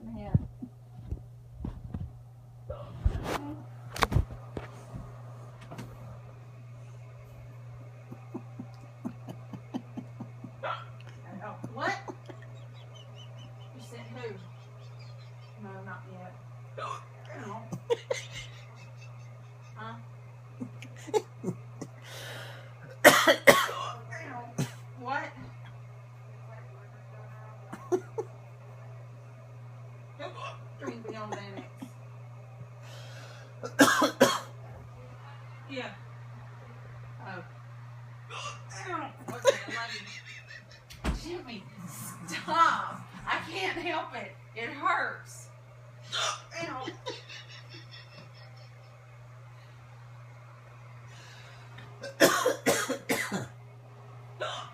in the head. What? You said who? No, not yet. No. Huh? What? Drink me on Xanax. Yeah. Oh. Okay, I love you. Jimmy, stop. I can't help it. It hurts. Ow.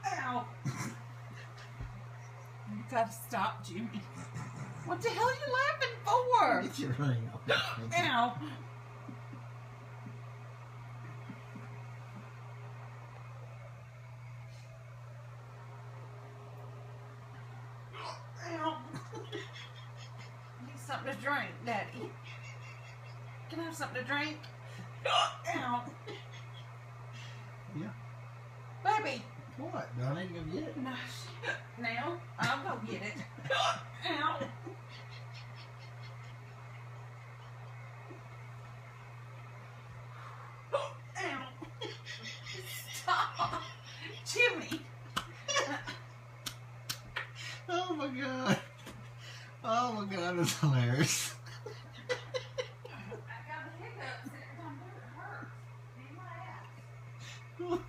Ow. You gotta stop, Jimmy. What the hell are you laughing for? Get your running off. Ow. Ow. Need something to drink, Daddy. Can I have something to drink? Ow. Yeah. Baby. What? Do I need to go get it? No. Now, I'll go get it. Ow. Ow. Stop. Jimmy. Oh my god. Oh my god, that's hilarious. I got the hiccups every time it hurts. In my ass.